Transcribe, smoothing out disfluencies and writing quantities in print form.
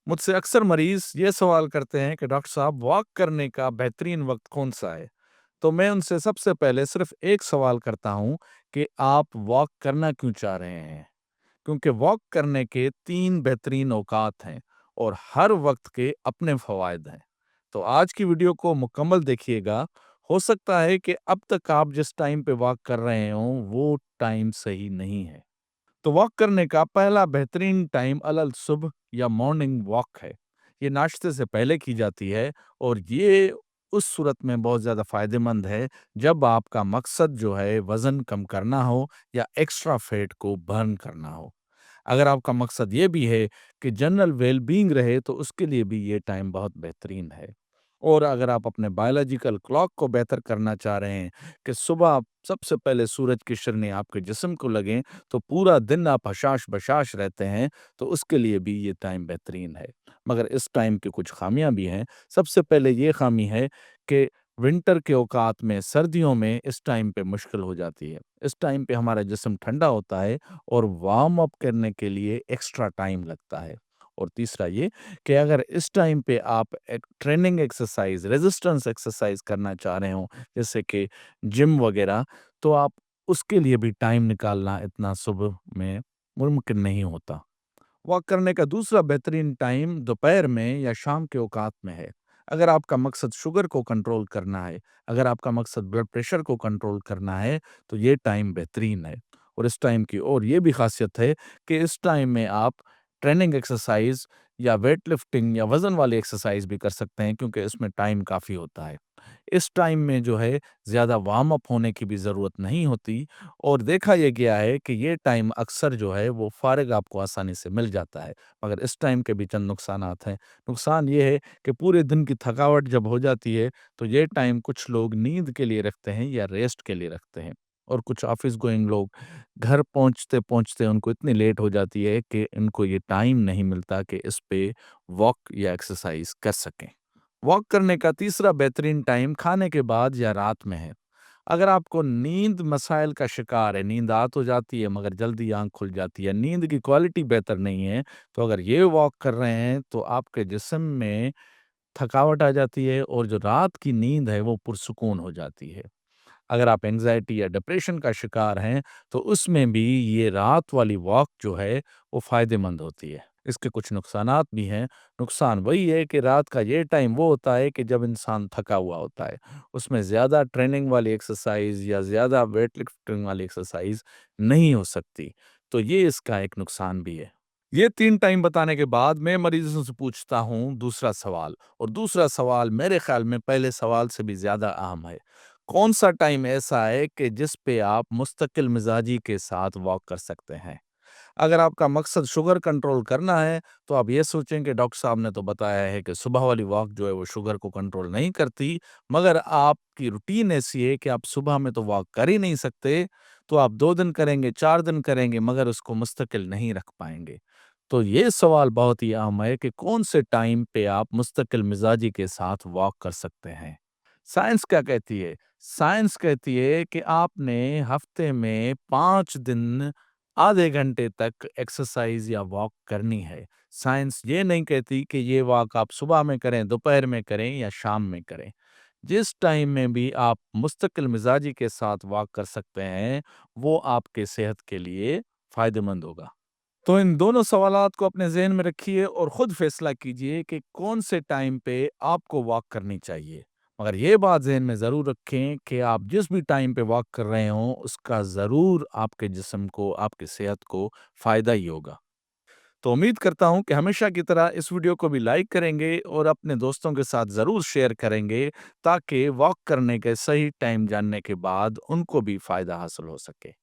मुझसे अक्सर मरीज ये सवाल करते हैं कि डॉक्टर साहब वॉक करने का बेहतरीन वक्त कौन सा है। तो मैं उनसे सबसे पहले सिर्फ एक सवाल करता हूं कि आप वॉक करना क्यों चाह रहे हैं, क्योंकि वॉक करने के तीन बेहतरीन औकात हैं और हर वक्त के अपने फवायद हैं। तो आज की वीडियो को मुकम्मल देखिएगा। हो सकता है कि अब तक आप जिस टाइम पे वॉक कर रहे हों वो टाइम सही नहीं है। तो वॉक करने का पहला बेहतरीन टाइम अलल सुबह या मॉर्निंग वॉक है। ये नाश्ते से पहले की जाती है और ये उस सूरत में बहुत ज़्यादा फ़ायदेमंद है जब आपका मकसद जो है वज़न कम करना हो या एक्स्ट्रा फैट को बर्न करना हो। अगर आपका मकसद ये भी है कि जनरल वेल-बीइंग रहे तो उसके लिए भी ये टाइम बहुत बेहतरीन है। और अगर आप अपने बायोलॉजिकल क्लॉक को बेहतर करना चाह रहे हैं कि सुबह सबसे पहले सूरज की किरणें आपके जिस्म को लगें तो पूरा दिन आप हशाश-बशाश रहते हैं, तो उसके लिए भी ये टाइम बेहतरीन है। मगर इस टाइम की कुछ ख़ामियाँ भी हैं। सबसे पहले ये ख़ामी है कि विंटर के औकात में, सर्दियों में इस टाइम पे मुश्किल हो जाती है। इस टाइम पे हमारा जिस्म ठंडा होता है और वार्म अप करने के लिए एक्स्ट्रा टाइम लगता है। और तीसरा ये कि अगर इस टाइम पे आप एक ट्रेनिंग एक्सरसाइज, रेजिस्टेंस एक्सरसाइज करना चाह रहे हो, जैसे कि जिम वगैरह, तो आप उसके लिए भी टाइम निकालना इतना सुबह में मुमकिन नहीं होता। वॉक करने का दूसरा बेहतरीन टाइम दोपहर में या शाम के औकात में है। अगर आपका मकसद शुगर को कंट्रोल करना है, अगर आपका मकसद ब्लड प्रेशर को कंट्रोल करना है, तो ये टाइम बेहतरीन है। और इस टाइम की और ये भी खासियत है कि इस टाइम में आप ट्रेनिंग एक्सरसाइज या वेट लिफ्टिंग या वज़न वाली एक्सरसाइज भी कर सकते हैं, क्योंकि इसमें टाइम काफ़ी होता है। इस टाइम में जो है ज़्यादा वार्म अप होने की भी ज़रूरत नहीं होती और देखा ये गया है कि ये टाइम अक्सर जो है वो फ़ारिग आपको आसानी से मिल जाता है। मगर इस टाइम के भी चंद नुकसानात हैं। नुकसान ये है कि पूरे दिन की थकावट जब हो जाती है, तो ये टाइम कुछ लोग नींद के लिए रखते हैं या रेस्ट के लिए रखते हैं। और कुछ ऑफ़िस गोइंग लोग घर पहुँचते-पहुँचते उनको इतनी लेट हो जाती है कि इनको ये टाइम नहीं मिलता कि इस पे वॉक या एक्सरसाइज़ कर सकें। वॉक करने का तीसरा बेहतरीन टाइम खाने के बाद या रात में है। अगर आपको नींद मसाइल का शिकार है, नींद आ तो जाती है मगर जल्दी आँख खुल जाती है, नींद की क्वालिटी बेहतर नहीं है, तो अगर ये वॉक कर रहे हैं तो आपके जिस्म में थकावट आ जाती है और जो रात की नींद है वो पुरसुकून हो जाती है। अगर आप एंग्ज़ायटी या डिप्रेशन का शिकार हैं, तो उसमें भी ये रात वाली वॉक जो है, वो फ़ायदेमंद होती है। इसके कुछ नुकसानात भी हैं। नुकसान वही है कि रात का ये टाइम वो होता है कि जब इंसान थका हुआ होता है। उसमें ज़्यादा ट्रेनिंग वाली एक्सरसाइज़ या ज़्यादा वेट लिफ्टिंग वाली एक्सरसाइज़ नहीं हो सकती। तो ये इसका एक नुकसान भी है। ये 3 टाइम बताने के बाद मैं मरीज़ों से पूछता हूँ दूसरा सवाल, और दूसरा सवाल मेरे ख़्याल में पहले सवाल से भी ज़्यादा अहम है। कौन-सा टाइम ऐसा है कि जिस पे आप मुस्तकिल मिज़ाजी के साथ वॉक कर सकते हैं? अगर आपका मकसद शुगर कंट्रोल करना है, तो आप ये सोचें कि डॉक्टर साहब ने तो बताया है कि सुबह वाली वॉक जो है वो शुगर को कंट्रोल नहीं करती, मगर आपकी रूटीन ऐसी है कि आप सुबह में तो वॉक कर ही नहीं सकते, तो आप 2 दिन करेंगे, 4 दिन करेंगे मगर उसको मुस्तकिल नहीं रख पाएँगे। तो ये सवाल बहुत ही अहम है कि कौन से टाइम पे आप मुस्तकिल मिज़ाजी के साथ वॉक कर सकते हैं। साइंस क्या कहती है? साइंस कहती है कि आपने हफ्ते में 5 दिन आधे घंटे तक एक्सरसाइज या वॉक करनी है। साइंस ये नहीं कहती कि ये वॉक आप सुबह में करें, दोपहर में करें या शाम में करें। जिस टाइम में भी आप मुस्तकिल मिज़ाजी के साथ वॉक कर सकते हैं, वो आपके सेहत के लिए फ़ायदेमंद होगा। तो इन दोनों सवालात को अपने ज़हन में रखिए और खुद फैसला कीजिए कि कौन से टाइम पे आपको वॉक करनी चाहिए। मगर ये बात ज़हन में ज़रूर रखें कि आप जिस भी टाइम पे वॉक कर रहे हों, उसका ज़रूर आपके जिस्म को, आपकी सेहत को फ़ायदा ही होगा। तो उम्मीद करता हूँ कि हमेशा की तरह इस वीडियो को भी लाइक करेंगे और अपने दोस्तों के साथ ज़रूर शेयर करेंगे, ताकि वॉक करने के सही टाइम जानने के बाद उनको भी फ़ायदा हासिल हो सके।